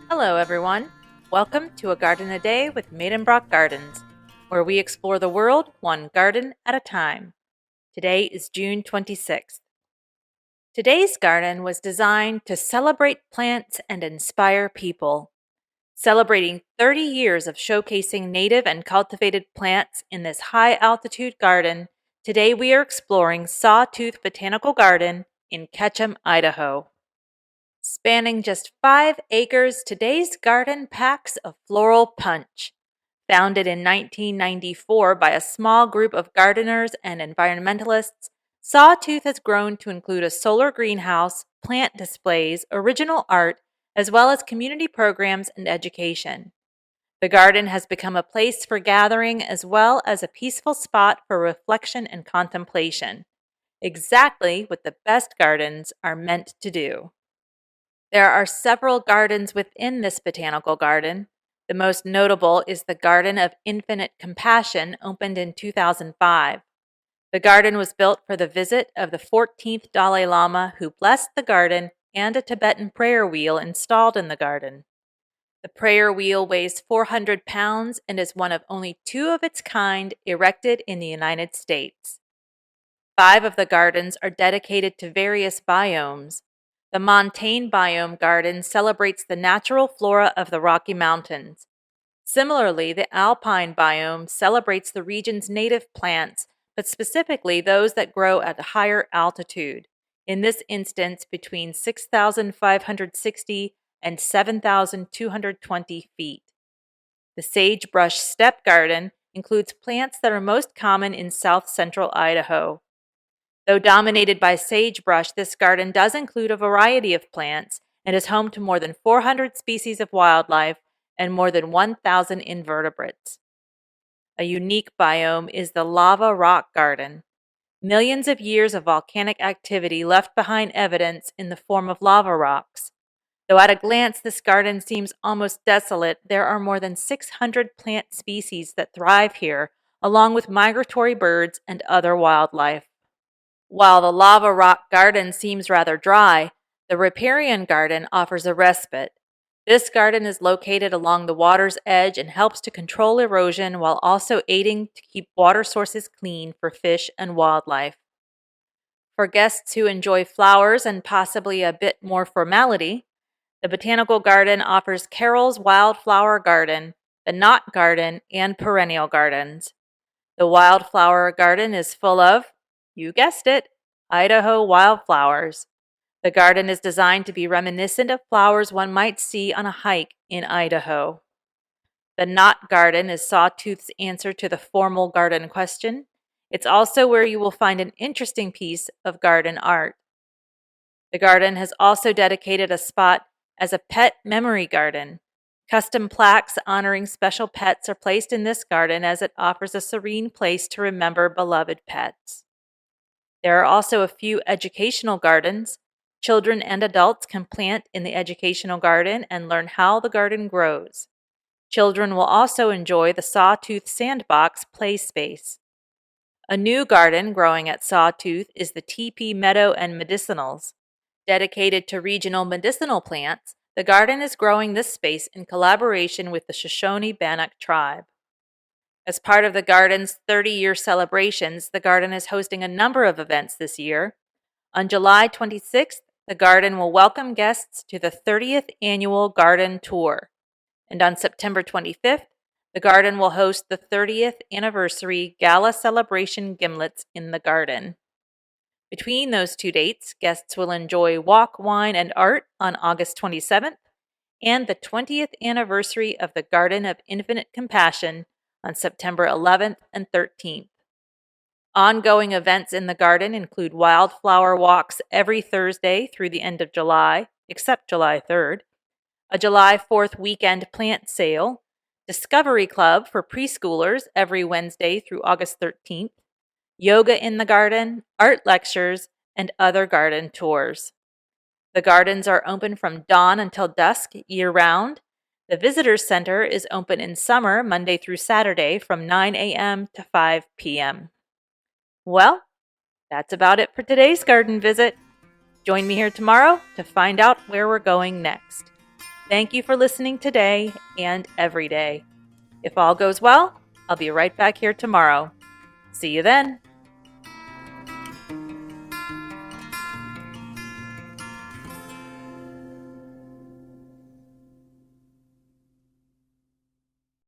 Hello, everyone. Welcome to A Garden a Day with Maidenbrock Gardens, where we explore the world one garden at a time. Today is June 26th. Today's garden was designed to celebrate plants and inspire people. Celebrating 30 years of showcasing native and cultivated plants in this high-altitude garden, today we are exploring Sawtooth Botanical Garden in Ketchum, Idaho. Spanning just 5 acres, today's garden packs a floral punch. Founded in 1994 by a small group of gardeners and environmentalists, Sawtooth has grown to include a solar greenhouse, plant displays, original art, as well as community programs and education. The garden has become a place for gathering as well as a peaceful spot for reflection and contemplation. Exactly what the best gardens are meant to do. There are several gardens within this botanical garden. The most notable is the Garden of Infinite Compassion, opened in 2005. The garden was built for the visit of the 14th Dalai Lama, who blessed the garden, and a Tibetan prayer wheel installed in the garden. The prayer wheel weighs 400 pounds and is one of only 2 of its kind erected in the United States. 5 of the gardens are dedicated to various biomes. The montane biome garden celebrates the natural flora of the Rocky Mountains. Similarly, the alpine biome celebrates the region's native plants, but specifically those that grow at a higher altitude, in this instance between 6,560 and 7,220 feet. The sagebrush steppe garden includes plants that are most common in south-central Idaho. Though dominated by sagebrush, this garden does include a variety of plants and is home to more than 400 species of wildlife and more than 1,000 invertebrates. A unique biome is the lava rock garden. Millions of years of volcanic activity left behind evidence in the form of lava rocks. Though at a glance this garden seems almost desolate, there are more than 600 plant species that thrive here, along with migratory birds and other wildlife. While the lava rock garden seems rather dry, the riparian garden offers a respite. This garden is located along the water's edge and helps to control erosion while also aiding to keep water sources clean for fish and wildlife. For guests who enjoy flowers and possibly a bit more formality, the Botanical Garden offers Carroll's Wildflower Garden, the Knot Garden, and perennial gardens. The Wildflower Garden is full of, you guessed it, Idaho wildflowers. The garden is designed to be reminiscent of flowers one might see on a hike in Idaho. The Knot Garden is Sawtooth's answer to the formal garden question. It's also where you will find an interesting piece of garden art. The garden has also dedicated a spot as a pet memory garden. Custom plaques honoring special pets are placed in this garden as it offers a serene place to remember beloved pets. There are also a few educational gardens. Children and adults can plant in the educational garden and learn how the garden grows. Children will also enjoy the Sawtooth Sandbox play space. A new garden growing at Sawtooth is the Teepee Meadow and Medicinals. Dedicated to regional medicinal plants, the garden is growing this space in collaboration with the Shoshone-Bannock tribe. As part of the garden's 30-year celebrations, the garden is hosting a number of events this year. On July 26th, the garden will welcome guests to the 30th Annual Garden Tour. And on September 25th, the garden will host the 30th Anniversary Gala Celebration Gimlets in the garden. Between those 2 dates, guests will enjoy Walk, Wine, and Art on August 27th and the 20th Anniversary of the Garden of Infinite Compassion on September 11th and 13th. Ongoing events in the garden include wildflower walks every Thursday through the end of July, except July 3rd, a July 4th weekend plant sale, Discovery Club for preschoolers every Wednesday through August 13th, yoga in the garden, art lectures, and other garden tours. The gardens are open from dawn until dusk year-round. The Visitor Center is open in summer Monday through Saturday from 9 a.m. to 5 p.m. Well, that's about it for today's garden visit. Join me here tomorrow to find out where we're going next. Thank you for listening today and every day. If all goes well, I'll be right back here tomorrow. See you then.